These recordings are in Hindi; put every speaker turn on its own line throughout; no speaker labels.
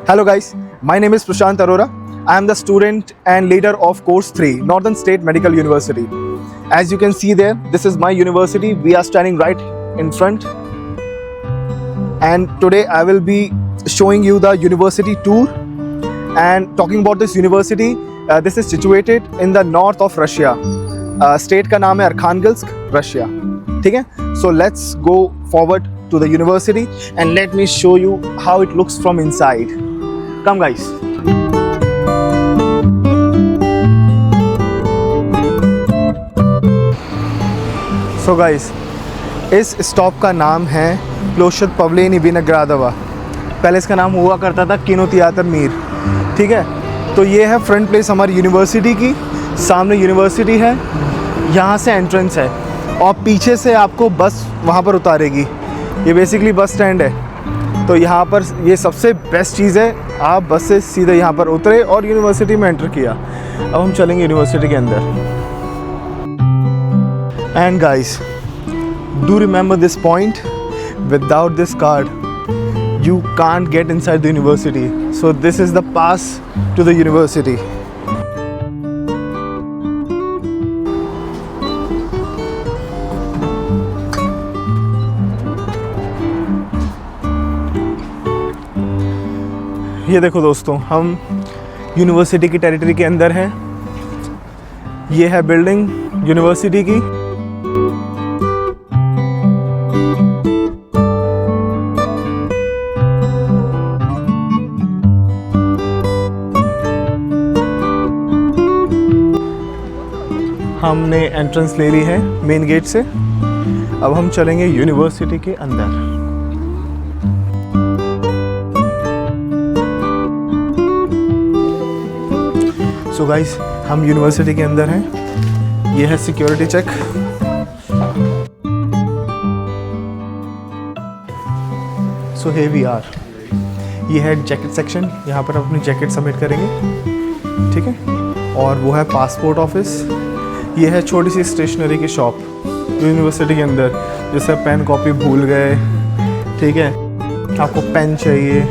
Hello guys, my name is Prashant Arora. I am the student and leader of course 3, Northern State Medical University. As you can see there, this is my university. We are standing right in front. And today I will be showing you the university tour and talking about this university. This is situated in the north of Russia. State का नाम है Arkhangelsk, Russia. ठीक है? So let's go forward to the university and let me show you how it looks from inside. Come guys. So guys, इस स्टॉप का नाम है प्लोशद पवलेनी विनग्रादवा. पहले इसका नाम हुआ करता था किनो थिएटर मीर. ठीक है, तो ये है फ्रंट प्लेस हमारी यूनिवर्सिटी की. सामने यूनिवर्सिटी है, यहाँ से एंट्रेंस है और पीछे से आपको बस वहाँ पर उतारेगी. ये बेसिकली बस स्टैंड है. तो यहाँ पर ये सबसे बेस्ट चीज़ है, आप बस से सीधे यहाँ पर उतरे और यूनिवर्सिटी में एंटर किया. अब हम चलेंगे यूनिवर्सिटी के अंदर. And guys, do remember this point, without this card you can't get inside the university. So this is the pass to the university. ये देखो दोस्तों, हम यूनिवर्सिटी की टेरिटरी के अंदर हैं. ये है बिल्डिंग यूनिवर्सिटी की. हमने एंट्रेंस ले ली है मेन गेट से. अब हम चलेंगे यूनिवर्सिटी के अंदर. सो गाइस, हम यूनिवर्सिटी के अंदर हैं. ये है security check. So here we are. ये है जैकेट सेक्शन. यहाँ पर अपनी जैकेट सबमिट करेंगे. ठीक है, और वो है पासपोर्ट ऑफिस. ये है छोटी सी स्टेशनरी की शॉप यूनिवर्सिटी के अंदर. जैसे पेन कॉपी भूल गए, ठीक है, आपको पेन चाहिए,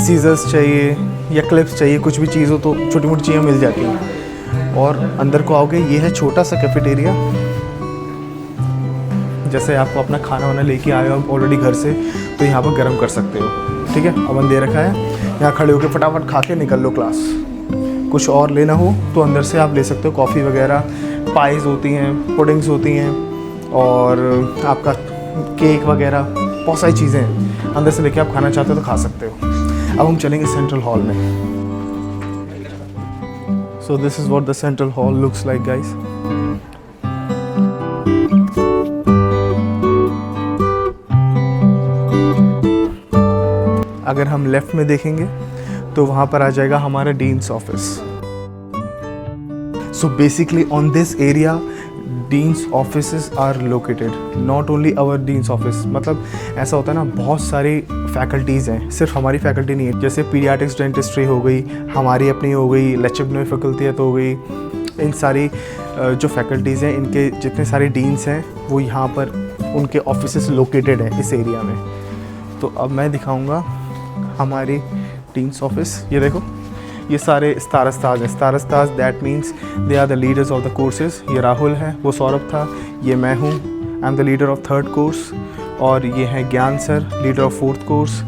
सीजर्स चाहिए या क्लिप्स चाहिए, कुछ भी चीज़ हो तो छोटी मोटी चीज़ें मिल जाती हैं. और अंदर को आओगे, ये है छोटा सा कैफेटेरिया. जैसे आपको अपना खाना वाना लेके आए हो ऑलरेडी घर से, तो यहाँ पर गर्म कर सकते हो. ठीक है, अवन दे रखा है. यहाँ खड़े होकर फटाफट खा के निकल लो क्लास. कुछ और लेना हो तो अंदर से आप ले सकते हो. कॉफ़ी वगैरह, पाइज़ होती हैं, पुडिंग्स होती हैं, और आपका केक वगैरह, बहुत सारी चीज़ें हैं. अंदर से लेके आप खाना चाहते हो तो खा सकते हो. अब हम चलेंगे सेंट्रल हॉल में. So this is what the central hall looks like guys. अगर हम लेफ़्ट में देखेंगे तो वहाँ पर आ जाएगा हमारा deans office. So basically on this area, dean's offices are located. Not only our dean's office. मतलब ऐसा होता है ना, बहुत सारी फैकल्टीज़ हैं, सिर्फ हमारी फैकल्टी नहीं है. जैसे पीडियाट्रिक्स डेंटिस्ट्री हो गई, हमारी अपनी हो गई, लेक्चर फैकल्टी हो गई. इन सारी जो फैकल्टीज़ हैं, इनके जितने सारे डीन्स हैं वो यहाँ पर उनके ऑफिसेस लोकेटेड हैं इस एरिया में. तो अब मैं दिखाऊँगा हमारी डीन्स ऑफिस. ये देखो, ये सारे स्टारस्ताज हैं. स्टारस्ताज that means they are the leaders of the courses. ये राहुल है, वो सौरभ था, ये मैं हूँ, I am the leader of 3rd course. और ये हैं ज्ञान sir, leader of 4th course.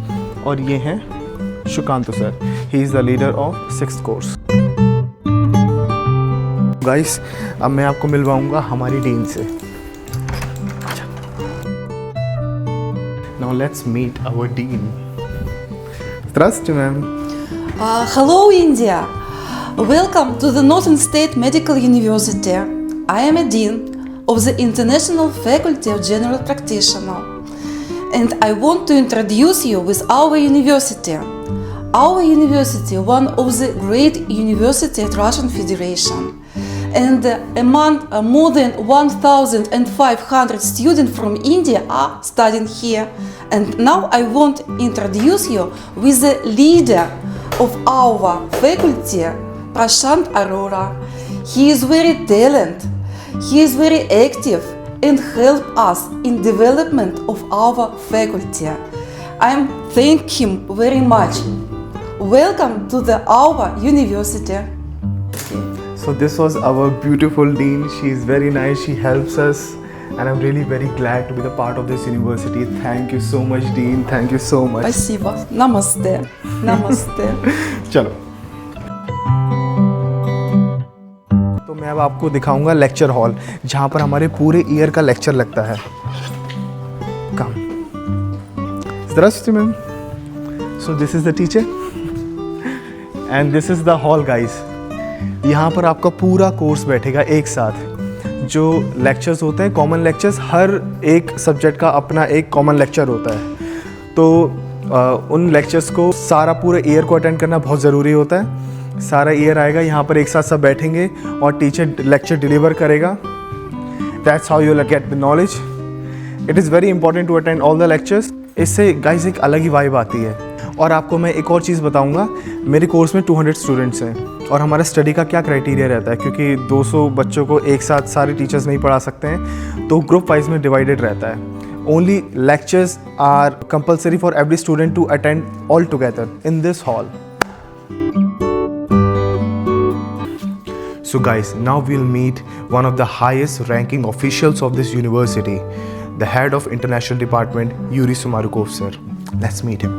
और ये हैं Shukant sir, he is the leader of 6th course. Guys, अब मैं आपको मिलवाऊंगा हमारी डीन से. Now let's meet our dean. Здравствуйте, ma'am.
Hello India! Welcome to the Northern State Medical University. I am a Dean of the International Faculty of General Practitioner, and I want to introduce you with our university. Our university, one of the great universities at Russian Federation, and among more than 1,500 students from India are studying here. And now I want to introduce you with the leader of our faculty, Prashant Arora. He is very talented, he is very active and help us in development of our faculty. I thank him very much. welcome to our university.
So this was our beautiful dean. She is very nice. She helps us, and I'm really very glad to be the part of this university. Thank you so much, dean. Thank you so much.
Спасибо. Намасте. Намасте.
चलो, तो मैं अब आपको दिखाऊंगा लेक्चर हॉल, जहाँ पर हमारे पूरे ईयर का लेक्चर लगता है. कम. Здравствуйте, ma'am. So this is the teacher and this is the hall, guys. यहाँ पर आपका पूरा कोर्स बैठेगा एक साथ. जो लेक्चर्स होते हैं कॉमन लेक्चर्स, हर एक सब्जेक्ट का अपना एक कॉमन लेक्चर होता है. तो उन लेक्चर्स को सारा पूरे ईयर को अटेंड करना बहुत ज़रूरी होता है. सारा ईयर आएगा, यहाँ पर एक साथ सब बैठेंगे और टीचर लेक्चर डिलीवर करेगा. That's how you will get the knowledge. It is very important to attend all the lectures. इससे गाइस एक अलग ही वाइब आती है. और आपको मैं एक और चीज़ बताऊंगा, मेरे कोर्स में 200 स्टूडेंट्स हैं और हमारा स्टडी का क्या क्राइटेरिया रहता है, क्योंकि 200 बच्चों को एक साथ सारे टीचर्स नहीं पढ़ा सकते हैं, तो ग्रुप वाइज में डिवाइडेड रहता है. Only lectures are compulsory for every student to attend all together in this hall. So guys, now we'll meet one of the highest ranking officials of this university, the head of international department, Yuri Sumarukov sir. Let's meet him.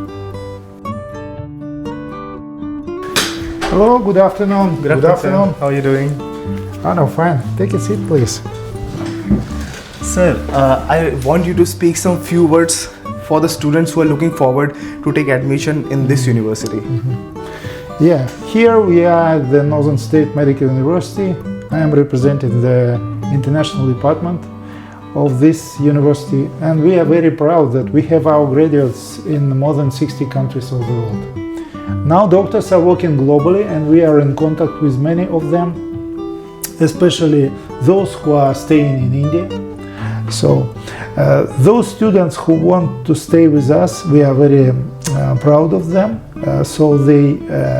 Hello, good afternoon.
Good afternoon. How are you doing?
Oh, no, fine. Take a seat, please.
Sir, I want you to speak some few words for the students who are looking forward to take admission in this university.
Yeah, here we are at the Northern State Medical University. I am representing the international department of this university, and we are very proud that we have our graduates in more than 60 countries of the world. Now doctors are working globally, and we are in contact with many of them, especially those who are staying in India. So those students who want to stay with us, we are very proud of them. So they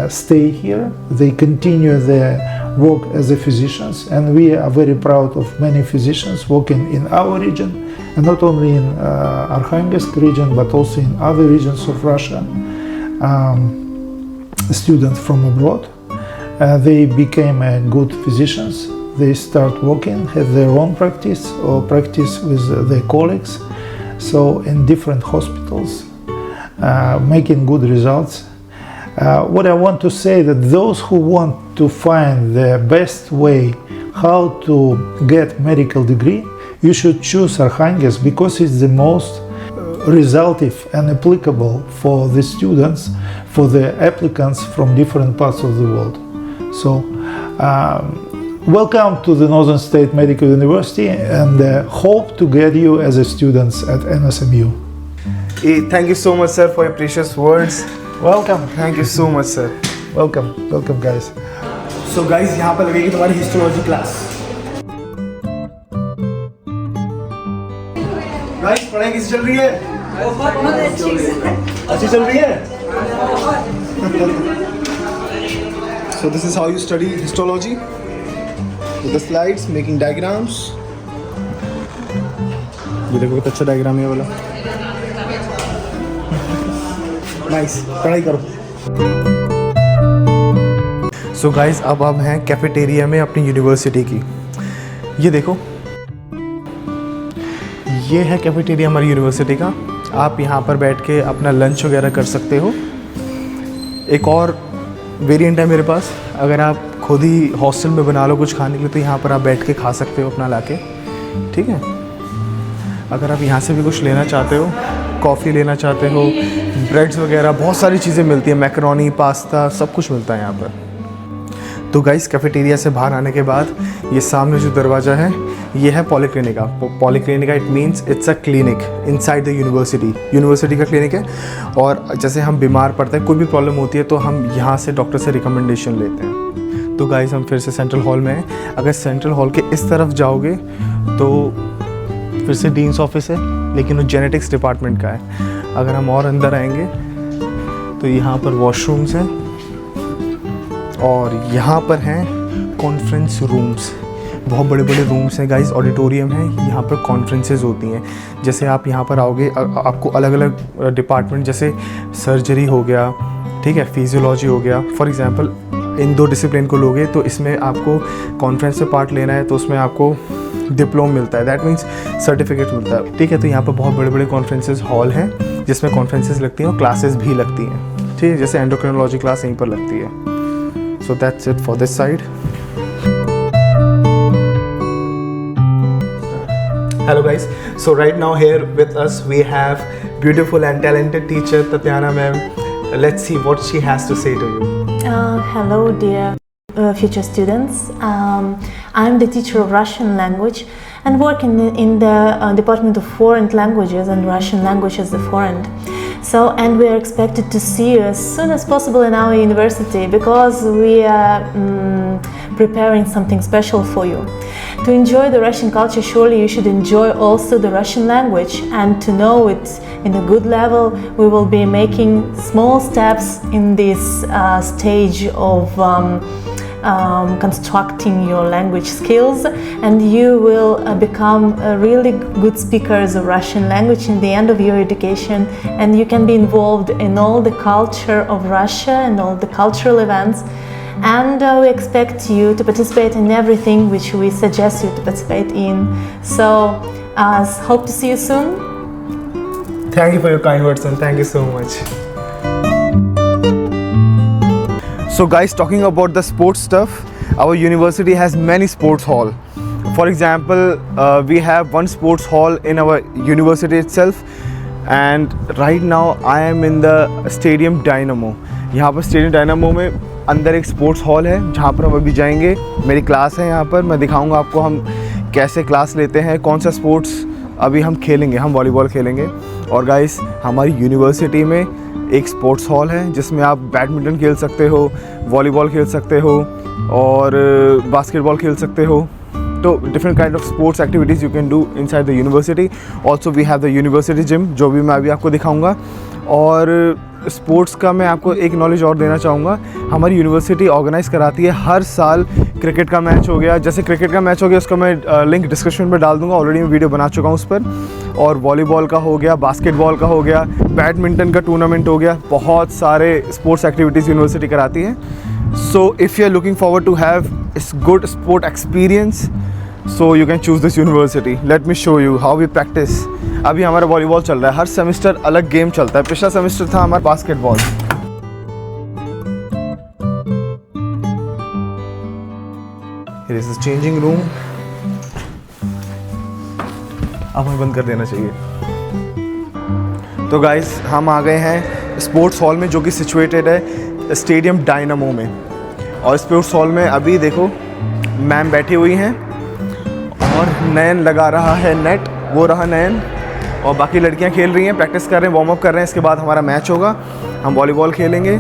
stay here, they continue their work as a physicians, and we are very proud of many physicians working in our region, and not only in Arkhangelsk region, but also in other regions of Russia. Students from abroad, they became good physicians. They start working, have their own practice or practice with their colleagues, so in different hospitals, making good results. What I want to say that those who want to find the best way how to get medical degree, you should choose Arkhangelsk because it's the most resultive and applicable for the students, for the applicants from different parts of the world. So welcome to the Northern State Medical University, and hope to get you as a students at NSMU.
Hey, thank you so much sir for your precious words.
Welcome.
Thank you so much sir.
Welcome. Welcome guys.
So guys, यहाँ पर लगेगी तुम्हारी हिस्टोलॉजी क्लास. गाइस, पढ़ाई कैसी चल रही है? अच्छी चल रही है? So this is how you study histology, with the slides, making diagrams. ये देखो कितना अच्छा डायग्राम है वाला. नाइस, पढ़ाई करो. सो गाइस, अब हम हैं कैफेटेरिया में अपनी यूनिवर्सिटी की. ये देखो, ये है कैफेटेरिया हमारी यूनिवर्सिटी का. आप यहाँ पर बैठ के अपना लंच वगैरह कर सकते हो. एक और वेरिएंट है मेरे पास, अगर आप खुद ही हॉस्टल में बना लो कुछ खाने के लिए, तो यहाँ पर आप बैठ के खा सकते हो अपना लाके. ठीक है. अगर आप यहाँ से भी कुछ लेना चाहते हो, कॉफ़ी लेना चाहते हो, ब्रेड्स वगैरह, बहुत सारी चीज़ें मिलती हैं. मैकरोनी, पास्ता, सब कुछ मिलता है यहाँ पर. तो गाइस, कैफेटेरिया से बाहर आने के बाद ये सामने जो दरवाज़ा है, ये है पॉलीक्लिनिका. पॉलीक्लिनिका it means it's a clinic inside the university. University का क्लिनिक है. और जैसे हम बीमार पड़ते हैं, कोई भी प्रॉब्लम होती है, तो हम यहाँ से डॉक्टर से रिकमेंडेशन लेते हैं. तो गाइस, हम फिर से सेंट्रल हॉल में हैं. अगर सेंट्रल हॉल के इस तरफ जाओगे तो फिर से डीन्स ऑफिस है, लेकिन वो जेनेटिक्स डिपार्टमेंट का है. अगर हम और अंदर आएंगे तो यहाँ पर वॉशरूम्स हैं, और यहाँ पर हैं कॉन्फ्रेंस रूम्स. बहुत बड़े बड़े रूम्स हैं गाइस, ऑडिटोरियम है. यहाँ पर कॉन्फ्रेंसेस होती हैं. जैसे आप यहाँ पर आओगे, आपको अलग अलग डिपार्टमेंट, जैसे सर्जरी हो गया, ठीक है, फिजियोलॉजी हो गया। फॉर एग्जांपल इन 2 डिसिप्लिन को लोगे तो इसमें आपको कॉन्फ्रेंस में पार्ट लेना है तो उसमें आपको डिप्लोमा मिलता है, दैट मीन्स सर्टिफिकेट मिलता है, ठीक है। तो यहाँ पर बहुत बड़े बड़े कॉन्फ्रेंसेस हॉल हैं जिसमें कॉन्फ्रेंसेस लगती हैं और क्लासेस भी लगती हैं, ठीक है, जैसे एंडोक्रिनोलॉजी क्लास यहीं पर लगती है। So that's it for this side. Hello guys, so right now here with us we have beautiful and talented teacher Tatyana ma'am. Let's see what she has to say to you.
Hello dear future students. I'm the teacher of Russian language and work in the Department of Foreign Languages and Russian language as a foreign. So, and we are expected to see you as soon as possible in our university because we are preparing something special for you. To enjoy the Russian culture, surely you should enjoy also the Russian language, and to know it in a good level, we will be making small steps in this stage of constructing your language skills, and you will become a really good speakers of Russian language in the end of your education, and you can be involved in all the culture of Russia and all the cultural events. And we expect you to participate in everything which we suggest you to participate in. So, hope to see you soon.
Thank you for your kind words and thank you so much. So guys, talking about the sports stuff, our university has many sports hall. For example, we have one sports hall in our university itself, and right now I am in the Stadium Dynamo. यहाँ पर स्टेडियम डायनामो में अंदर एक स्पोर्ट्स हॉल है जहाँ पर हम अभी जाएंगे। मेरी क्लास है यहाँ पर, मैं दिखाऊंगा आपको हम कैसे क्लास लेते हैं, कौन सा स्पोर्ट्स अभी हम खेलेंगे, हम वॉलीबॉल खेलेंगे। और गाइस, हमारी यूनिवर्सिटी में एक स्पोर्ट्स हॉल है जिसमें आप बैडमिंटन खेल सकते हो, वॉलीबॉल खेल सकते हो और बास्केटबॉल खेल सकते हो। तो different kind of sports activities you can do inside the university. Also we have the university gym, जो भी मैं अभी आपको दिखाऊंगा। और स्पोर्ट्स का मैं आपको एक नॉलेज और देना चाहूँगा, हमारी यूनिवर्सिटी ऑर्गेनाइज़ कराती है हर साल क्रिकेट का मैच हो गया, जैसे क्रिकेट का मैच हो गया उसका मैं लिंक डिस्क्रिप्शन में डाल दूँगा, ऑलरेडी मैं वीडियो बना चुका हूँ उस पर। और वॉलीबॉल का हो गया, बास्केटबॉल का हो गया, बैडमिंटन का टूर्नामेंट हो गया, बहुत सारे स्पोर्ट्स एक्टिविटीज़ यूनिवर्सिटी कराती है। So if you are looking forward to have इस good sport experience, so you can choose this university. Let me show you how we practice. अभी हमारा वॉलीबॉल चल रहा है, हर सेमेस्टर अलग गेम चलता है। पिछला सेमेस्टर था हमारा basketball. Here is the changing room। अब हमें बंद कर देना चाहिए। तो गाइस, हम आ गए हैं स्पोर्ट्स हॉल में जो कि सिचुएटेड है स्टेडियम डायनामो में। और स्पोर्ट्स हॉल में अभी देखो मैम बैठी हुई हैं और नयन लगा रहा है नेट, वो रहा नयन, और बाकी लड़कियां खेल रही हैं, प्रैक्टिस कर रहे हैं, वार्म अप कर रहे हैं। इसके बाद हमारा मैच होगा, हम वॉलीबॉल खेलेंगे।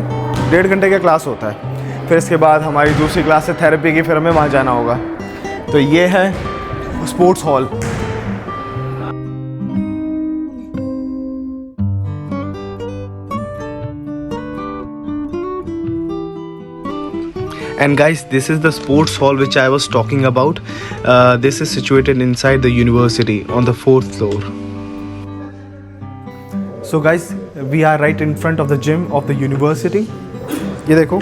1.5 घंटे का क्लास होता है, फिर इसके बाद हमारी दूसरी क्लास है थेरेपी की, फिर हमें वहाँ जाना होगा। तो ये है sports hall. And guys, this is the sports hall which I was talking about. This is situated inside the university on the 4th floor. So guys, we are right in front of the gym of the university. ये देखो,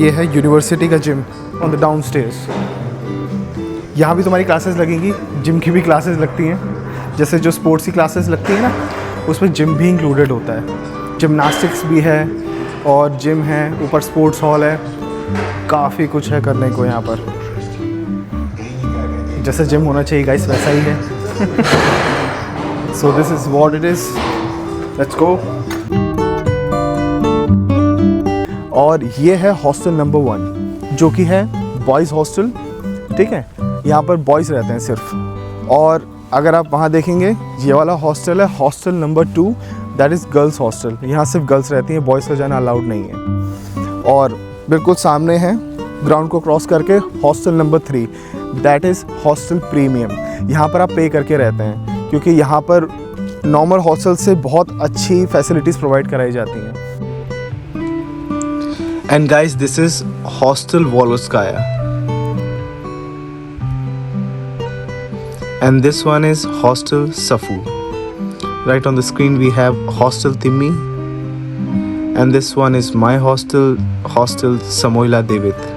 ये है यूनिवर्सिटी का जिम on the downstairs. यहाँ भी तुम्हारी क्लासेस लगेंगी, जिम की भी क्लासेस लगती हैं। जैसे जो स्पोर्ट्स की क्लासेस लगती हैं ना, उसमें जिम भी इंक्लूडेड होता है। जिमनास्टिक्स भी है और जिम है, ऊपर स्पोर्ट्स हॉल है, काफ़ी कुछ है करने को यहाँ पर। जैसे जिम होना चाहिए गाइस, वैसा ही है। So this is what it is, let's go. और ये है हॉस्टल नंबर 1 जो कि है बॉयज़ हॉस्टल, ठीक है। यहाँ पर बॉयज़ रहते हैं सिर्फ। और अगर आप वहाँ देखेंगे, ये वाला हॉस्टल है hostel number 2, that is girls hostel. यहाँ सिर्फ गर्ल्स रहती हैं, बॉयज़ का जाना अलाउड नहीं है। और बिल्कुल सामने है, ग्राउंड को क्रॉस करके hostel number 3, that is hostel premium. यहाँ पर आप पे करके रहते हैं क्योंकि यहाँ पर नॉर्मल हॉस्टल से बहुत अच्छी फैसिलिटीज़ प्रोवाइड कराई जाती हैं। And guys, this is hostel वॉलोस्काया and this one is hostel SAFU. Right on the screen we have hostel Timmi And this one is my hostel, Hostel Samoila Devit.